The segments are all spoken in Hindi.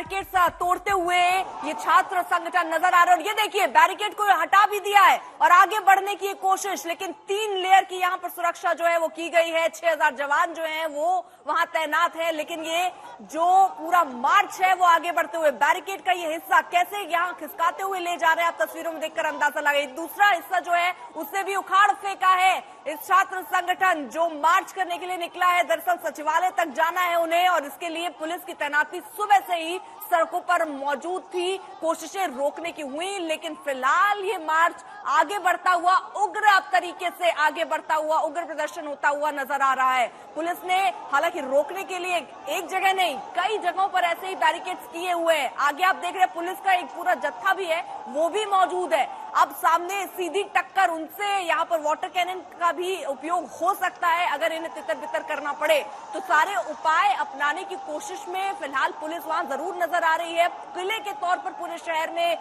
बैरिकेड तोड़ते हुए ये छात्र संगठन नजर आ रहे हैं। और ये देखिए बैरिकेड को हटा भी दिया है और आगे बढ़ने की कोशिश, लेकिन 3 लेयर की यहाँ पर सुरक्षा जो है वो की गई है। 6000 जवान जो हैं वो वहां तैनात है, लेकिन ये जो पूरा मार्च है वो आगे बढ़ते हुए बैरिकेड का ये हिस्सा कैसे यहाँ खिसकाते हुए ले जा रहे हैं, आप तस्वीरों में देखकर अंदाजा लगाइए। दूसरा हिस्सा जो है उससे भी उखाड़ फेंका है इस छात्र संगठन जो मार्च करने के लिए निकला है। दरअसल सचिवालय तक जाना है उन्हें और इसके लिए पुलिस की तैनाती सुबह से ही सड़कों पर मौजूद थी। कोशिशें रोकने की हुई, लेकिन फिलहाल ये मार्च आगे बढ़ता हुआ उग्र तरीके से आगे बढ़ता हुआ उग्र प्रदर्शन होता हुआ नजर आ रहा है। पुलिस ने हालांकि रोकने के लिए एक जगह नहीं कई जगहों पर ऐसे ही बैरिकेड्स किए हुए हैं। आगे आप देख रहे हैं पुलिस का एक पूरा जत्था भी है, वो भी मौजूद है। अब सामने सीधी टक्कर उनसे यहाँ पर वाटर कैनन का भी उपयोग हो सकता है अगर इन्हें तितर बितर करना पड़े। तो सारे उपाय अपनाने की कोशिश में फिलहाल पुलिस वहां जरूर नजर आ रही है। किले के तौर पर पूरे शहर में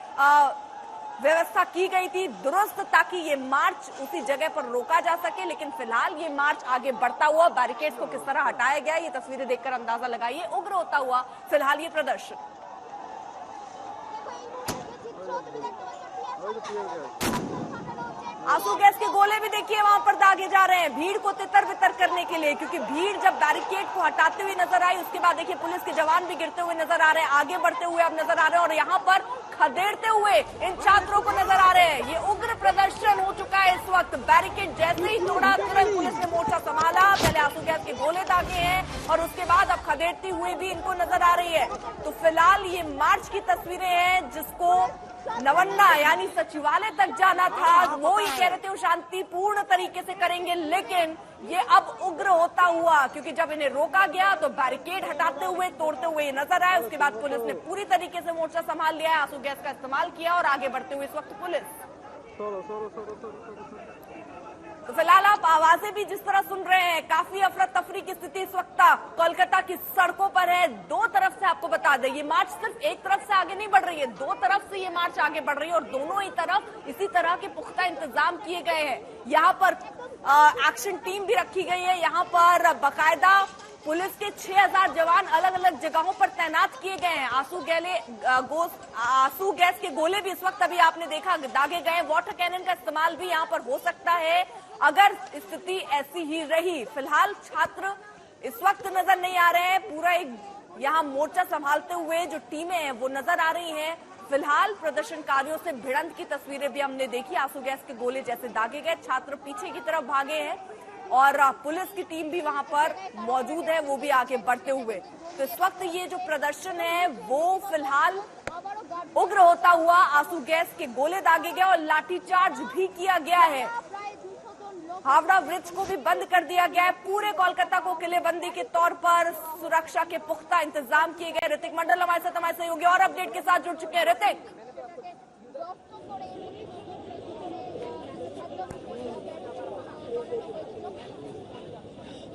व्यवस्था की गई थी दुरुस्त, ताकि ये मार्च उसी जगह पर रोका जा सके। लेकिन फिलहाल ये मार्च आगे बढ़ता हुआ बैरिकेड्स को किस तरह हटाया गया ये तस्वीरें देखकर अंदाजा लगाइए। उग्र होता हुआ फिलहाल ये प्रदर्शन। आंसू गैस के गोले भी देखिए वहां पर दागे जा रहे हैं भीड़ को तितर बितर करने के लिए, क्योंकि भीड़ जब बैरिकेड को हटाते हुए नजर आई उसके बाद देखिए पुलिस के जवान भी गिरते हुए नजर आ रहे हैं, आगे बढ़ते हुए अब नजर आ रहे हैं और यहाँ पर खदेड़ते हुए इन छात्रों को नजर आ रहे हैं। ये उग्र प्रदर्शन हो चुका है इस वक्त। बैरिकेड जैसे ही तोड़ा तुरंत पुलिस ने मोर्चा संभाला। पहले आंसू गैस के गोले दागे हैं और उसके बाद अब खदेड़ती हुई भी इनको नजर आ रही है। तो फिलहाल ये मार्च की तस्वीरें हैं जिसको नवन्ना यानी सचिवालय तक जाना था। वो ही कह रहे थे वो शांतिपूर्ण तरीके से करेंगे, लेकिन ये अब उग्र होता हुआ, क्योंकि जब इन्हें रोका गया तो बैरिकेड हटाते हुए तोड़ते हुए नजर आए। उसके बाद पुलिस ने पूरी तरीके से मोर्चा संभाल लिया है, आंसू गैस का इस्तेमाल किया और आगे बढ़ते हुए इस वक्त पुलिस। तो फिलहाल आप आवाजें भी जिस तरह सुन रहे हैं, काफी अफरा तफरी की स्थिति इस वक्त कोलकाता की सड़कों पर है। दो तरफ से आपको बता दें ये मार्च सिर्फ एक तरफ से आगे नहीं बढ़ रही है, दो तरफ से ये मार्च आगे बढ़ रही है और दोनों ही तरफ इसी तरह के पुख्ता इंतजाम किए गए हैं। यहाँ पर एक्शन टीम भी रखी गई है, यहाँ पर बाकायदा पुलिस के 6000 जवान अलग अलग जगहों पर तैनात किए गए हैं। आंसू गैस के गोले भी इस वक्त अभी आपने देखा दागे गए। वाटर कैनन का इस्तेमाल भी यहाँ पर हो सकता है अगर स्थिति ऐसी ही रही। फिलहाल छात्र इस वक्त नजर नहीं आ रहे हैं, पूरा एक यहाँ मोर्चा संभालते हुए जो टीमें हैं वो नजर आ रही हैं। फिलहाल प्रदर्शनकारियों से भिड़ंत की तस्वीरें भी हमने देखी, आंसू गैस के गोले जैसे दागे गए, छात्र पीछे की तरफ भागे हैं और पुलिस की टीम भी वहां पर मौजूद है, वो भी आगे बढ़ते हुए। तो इस वक्त ये जो प्रदर्शन है वो फिलहाल उग्र होता हुआ आंसू गैस के गोले दागे गए और लाठीचार्ज भी किया गया है। हावड़ा ब्रिज को भी बंद कर दिया गया है। पूरे कोलकाता को किलेबंदी के तौर पर सुरक्षा के पुख्ता इंतजाम किए गए। ऋतिक मंडल हमारे सहयोगी और अपडेट के साथ जुड़ चुके हैं। ऋतिक,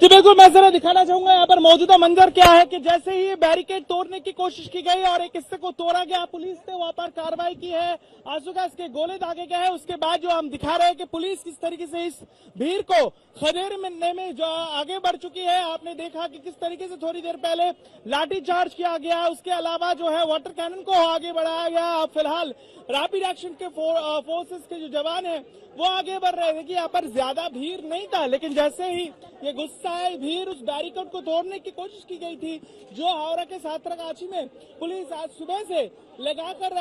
जी बिल्कुल, मैं जरा दिखाना चाहूंगा यहाँ पर मौजूदा मंजर क्या है कि जैसे ही ये बैरिकेड तोड़ने की कोशिश की गई और एक हिस्से को तोड़ा गया, पुलिस ने वहां पर कार्रवाई की है, आंसू गैस के गोले दागे गए हैं। उसके बाद जो हम दिखा रहे हैं कि पुलिस किस तरीके से इस भीड़ को खदेड़ने में जो आगे बढ़ चुकी है। आपने देखा कि किस तरीके से थोड़ी देर पहले लाठी चार्ज किया गया, उसके अलावा जो है वाटर कैनन को आगे बढ़ाया गया। फिलहाल रैपिड एक्शन के फोर्सेस के जो जवान है वो आगे बढ़ रहे हैं। यहाँ पर ज्यादा भीड़ नहीं था, लेकिन जैसे ही ये गुस्सा है भीड़ उस बैरिकेड को तोड़ने की कोशिश की गई थी जो हावड़ा के सातरगाछी में पुलिस आज सुबह से लगाकर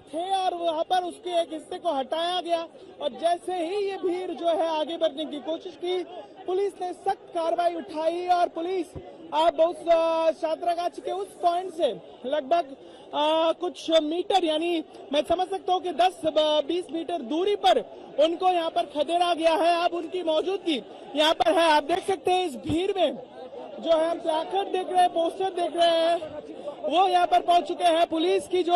थे और वहां पर उसके एक हिस्से को हटाया गया। और जैसे ही ये भीड़ जो है आगे बढ़ने की कोशिश की, पुलिस ने सख्त कार्रवाई उठाई और पुलिस बहुत सातरगाछी के उस पॉइंट से लगभग कुछ मीटर यानी मैं समझ सकता हूँ कि 10-20 मीटर दूरी पर उनको यहाँ पर खदेड़ा गया है। अब उनकी मौजूदगी यहाँ पर है। आप देख सकते हैं इस भीड़ में जो है हम प्लाकार्ड देख रहे हैं, पोस्टर देख रहे हैं, वो यहाँ पर पहुंच चुके हैं। पुलिस की जो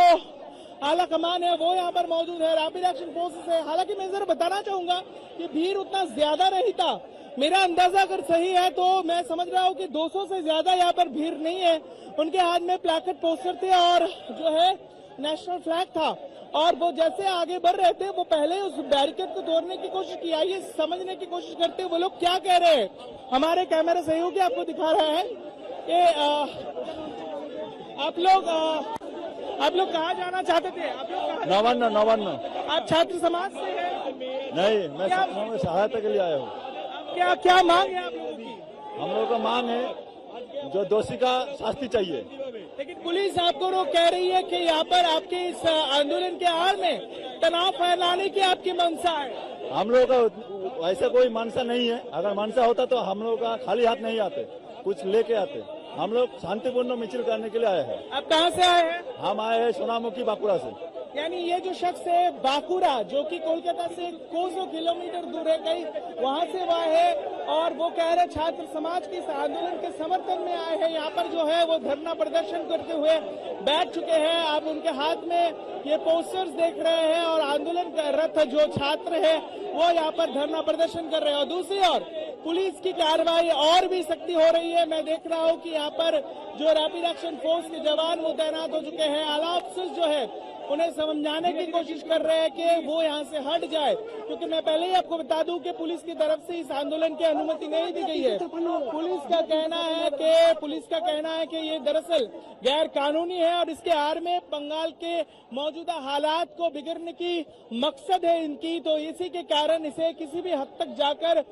आला कमान है वो यहाँ पर मौजूद है, रैपिड एक्शन फोर्सेस है। हालांकि मैं जरा बताना चाहूंगा कि भीड़ उतना ज्यादा नहीं था, मेरा अंदाजा अगर सही है तो मैं समझ रहा हूँ कि 200 से ज्यादा यहाँ पर भीड़ नहीं है। उनके हाथ में प्लाकार्ड पोस्टर थे और जो है नेशनल फ्लैग था और वो जैसे आगे बढ़ रहे थे वो पहले उस बैरिकेड को तोड़ने की कोशिश की। आइए समझने की कोशिश करते हैं वो लोग क्या कह रहे हैं। हमारे कैमरा सहयोगी आपको दिखा रहा है कि आप लोग आप लोग कहाँ जाना चाहते थे? आप लोग कहाँ? नवान्न। आप छात्र समाज से हैं? नहीं, मैं छात्रों में सहायता के लिए आया हूँ। क्या क्या मांग है आप लोगों की? हम लोगों का मांग है जो दोषी का शास्ति चाहिए। लेकिन पुलिस आपको रोक कह रही है कि यहाँ पर आपके इस आंदोलन के आड़ में तनाव फैलाने की आपकी मंशा है। हम लोगों का ऐसा कोई मंशा नहीं है। अगर मंशा होता तो हम लोग का खाली हाथ नहीं आते, कुछ लेके आते। हम लोग शांतिपूर्ण मिছিল करने के लिए आए हैं। आप कहाँ से आए हैं? हम आए हैं सोनामुखी बांकुड़ा से। यानी ये जो शख्स है बांकुड़ा, जो कि कोलकाता से कोसों किलोमीटर दूर है, कहीं वहां से वह है, और वो कह रहे छात्र समाज के इस आंदोलन के समर्थन में आए हैं। यहाँ पर जो है वो धरना प्रदर्शन करते हुए बैठ चुके हैं। आप उनके हाथ में ये पोस्टर्स देख रहे हैं और आंदोलन कर रथ जो छात्र है वो यहाँ पर धरना प्रदर्शन कर रहे हैं। और दूसरी ओर पुलिस की कार्रवाई और भी सख्ती हो रही है। मैं देख रहा हूँ कि यहाँ पर जो रैपिड एक्शन फोर्स के जवान वो तैनात हो चुके हैं। आला अफसर जो है उन्हें समझाने की कोशिश कर रहे हैं कि वो यहाँ से हट जाए, क्योंकि मैं पहले ही आपको बता दूं कि पुलिस की तरफ से इस आंदोलन की अनुमति नहीं दी गई है। पुलिस का कहना है कि ये दरअसल गैर कानूनी है और इसके आड़ में बंगाल के मौजूदा हालात को बिगड़ने की मकसद है इनकी। तो इसी के कारण इसे किसी भी हद तक जाकर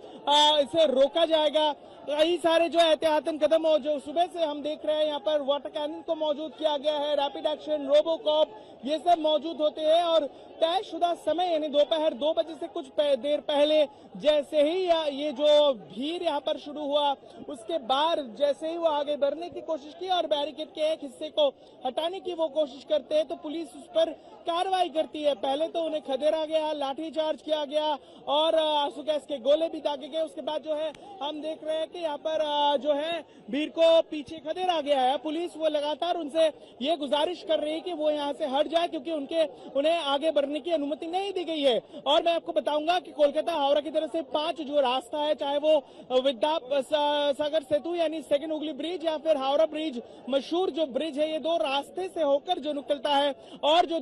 इसे रोका जाएगा। कई सारे जो एहतियातन कदम हो, जो सुबह से हम देख रहे हैं, यहाँ पर वाटर कैनन को मौजूद किया गया है, रैपिड एक्शन, रोबोकॉप, ये सब मौजूद होते हैं। और तयशुदा समय यानी दोपहर 2 बजे से कुछ देर पहले जैसे ही ये जो भीड़ यहाँ पर शुरू हुआ, उसके बाद जैसे ही वो आगे बढ़ने की कोशिश की और बैरिकेड के एक हिस्से को हटाने की वो कोशिश करते हैं, तो पुलिस उस पर कार्रवाई करती है। पहले तो उन्हें खदेड़ा गया, लाठीचार्ज किया गया और आंसू गैस के गोले भी दागे गए। उसके बाद जो है हम देख रहे हैं कि यहाँ पर जो है भीड़ को पीछे खदेड़ा गया है। पुलिस वो लगातार उनसे ये गुजारिश कर रही है कि वो यहाँ से हट जाए, क्योंकि उन्हें आगे बढ़ने की अनुमति नहीं दी गई है। और मैं आपको बताऊंगा कि कोलकाता हावड़ा की तरफ से 5 जो रास्ता है, चाहे वो विद्या सागर सेतु यानी सेकंड हुगली ब्रिज या फिर हावड़ा ब्रिज, मशहूर जो ब्रिज है, ये 2 रास्ते से होकर जो निकलता है। और जो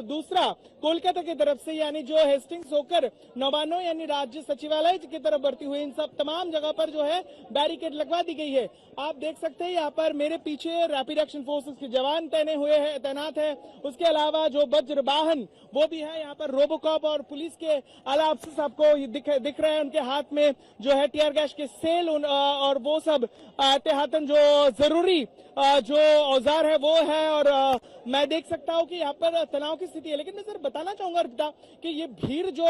दूसरा कोलकाता की तरफ से यानी जो हेस्टिंग्स होकर नवानो यानी राज्य सचिवालय की तरफ बढ़ती हुई, इन सब तमाम जगह पर जो है बैरिकेड लगवा दी गई है। आप देख सकते हैं यहाँ पर मेरे पीछे रैपिड एक्शन फोर्सेस के जवान तैनात है। उसके अलावा जो वज्र वाहन वो भी है। यहाँ पर रोबोकॉप और पुलिस के आला अफसर आपको दिख रहे हैं, उनके हाथ में जो है टीयर गैस के सेल और वो सब एहतियातन जो जरूरी जो औजार है वो है। और मैं देख सकता हूँ कि यहाँ पर तनाव की स्थिति है। लेकिन मैं सर बताना चाहूंगा अर्पिता कि ये भीड़ जो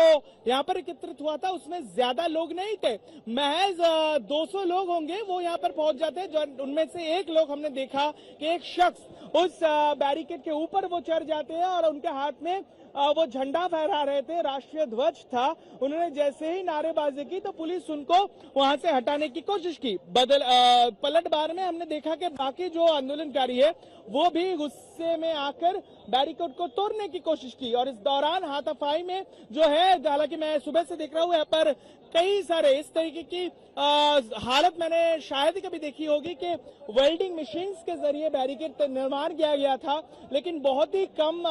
यहाँ पर एकत्रित हुआ था उसमें ज्यादा लोग नहीं थे, महज 200 लोग होंगे वो यहाँ पर पहुंच जाते हैं। जो उनमें से एक लोग हमने देखा कि एक शख्स उस बैरिकेड के ऊपर वो चढ़ जाते हैं और उनके हाथ में वो झंडा फहरा रहे थे, राष्ट्रीय ध्वज था। उन्होंने जैसे ही नारेबाजी की तो पुलिस उनको वहां से हटाने की कोशिश की। पलटवार में हमने देखा कि बाकी जो आंदोलनकारी है वो भी गुस्से में आकर बैरिकेड को तोड़ने की कोशिश की। और इस दौरान हाथापाई में जो है, हालांकि मैं सुबह से देख रहा हूँ यहाँ पर कई सारे इस तरीके की हालत मैंने शायद कभी देखी होगी कि वेल्डिंग मशीन्स के जरिए बैरिकेड निर्माण किया गया था, लेकिन बहुत ही कम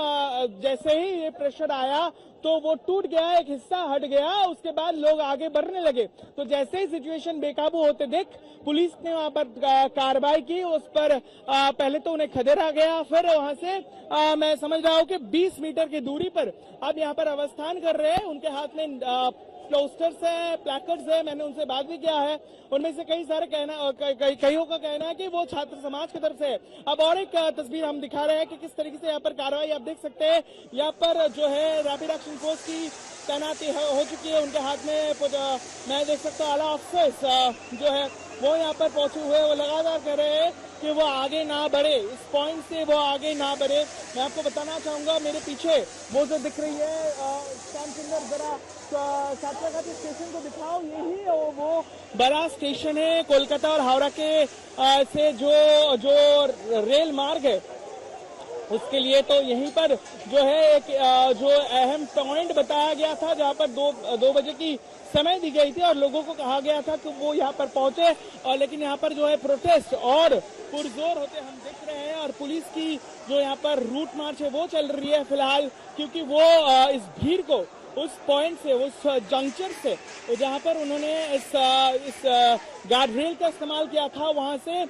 जैसे ही ये प्रेशर आया तो वो टूट गया, एक हिस्सा हट गया। उसके बाद लोग आगे बढ़ने लगे। तो जैसे ही सिचुएशन बेकाबू होते देख पुलिस ने वहां पर कार्रवाई की। उस पर पहले तो उन्हें खदेड़ा गया, फिर वहां से मैं समझ रहा हूँ कि 20 मीटर की दूरी पर अब यहाँ पर अवस्थान कर रहे हैं। उनके हाथ में पोस्टर्स है, प्लैकार्ड्स है। मैंने उनसे बात भी किया है। उनमें से कईयों का कहना है कि वो छात्र समाज की तरफ से है। अब और एक तस्वीर हम दिखा रहे हैं कि किस तरीके से यहाँ पर कार्रवाई आप देख सकते हैं। यहाँ पर जो है रैपिड एक्शन फोर्स की तैनाती हो चुकी है। उनके हाथ में मैं देख सकता हूँ आला अफसर्स जो है वो यहाँ पर पहुंचे हुए, वो लगातार कह रहे हैं कि वो आगे ना बढ़े, इस पॉइंट से वो आगे ना बढ़े। मैं आपको बताना चाहूंगा मेरे पीछे वो जो दिख रही है श्याम सुंदर, जरा सातरागाछी स्टेशन को दिखाओ। यही वो बड़ा स्टेशन है कोलकाता और हावड़ा के से जो रेल मार्ग है उसके लिए। तो यहीं पर जो है एक जो अहम पॉइंट बताया गया था, जहां पर 2 बजे की समय दी गई थी और लोगों को कहा गया था कि वो यहाँ पर पहुंचे। और लेकिन यहाँ पर जो है प्रोटेस्ट और पुरजोर होते हम देख रहे हैं। और पुलिस की जो यहाँ पर रूट मार्च है वो चल रही है फिलहाल, क्योंकि वो इस भीड़ को उस पॉइंट से, उस जंक्चर से जहां पर उन्होंने इस गार्ड रेल का इस्तेमाल किया था, वहां से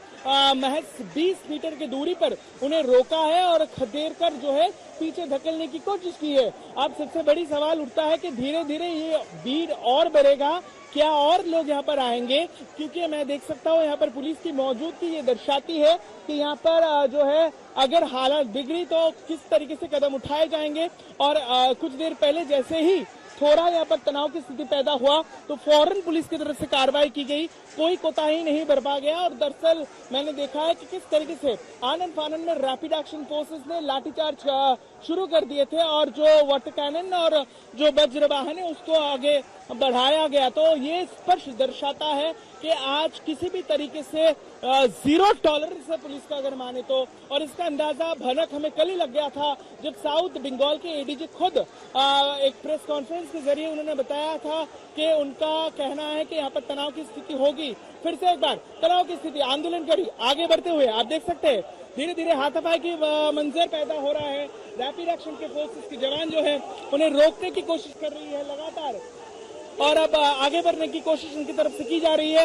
महज 20 मीटर की दूरी पर उन्हें रोका है और खदेड़ कर जो है पीछे धकेलने की कोशिश की है। अब सबसे बड़ी सवाल उठता है कि धीरे धीरे ये भीड़ और बढ़ेगा, क्या और लोग यहाँ पर आएंगे? क्योंकि मैं देख सकता हूँ यहाँ पर पुलिस की मौजूदगी ये दर्शाती है कि यहाँ पर जो है अगर हालत बिगड़ी तो किस तरीके से कदम उठाए जाएंगे। और कुछ देर पहले जैसे ही थोड़ा यहाँ पर तनाव की स्थिति पैदा हुआ तो फौरन पुलिस की तरफ से कार्रवाई की गई, कोई कोताही नहीं बरपा गया। और दरअसल मैंने देखा है कि किस तरीके से आनन फानन में रैपिड एक्शन फोर्सेस ने लाठीचार्ज शुरू कर दिए थे और जो वाटर कैनन और जो वज्र वाहन है उसको आगे बढ़ाया गया। तो ये स्पष्ट दर्शाता है कि आज किसी भी तरीके से जीरो टॉलरेंस है पुलिस का, अगर माने तो। और इसका अंदाजा भनक हमें कल ही लग गया था जब साउथ बंगाल के एडीजी खुद एक प्रेस कॉन्फ्रेंस के जरिए उन्होंने बताया था कि उनका कहना है कि यहाँ पर तनाव की स्थिति होगी। फिर से एक बार तनाव की स्थिति, आंदोलन करी आगे बढ़ते हुए आप देख सकते हैं धीरे धीरे हाथापाई की मंजर पैदा हो रहा है। रैपिड एक्शन के फोर्सेस के जवान जो है उन्हें रोकने की कोशिश कर रही है लगातार, और अब आगे बढ़ने की कोशिश उनकी तरफ से की जा रही है।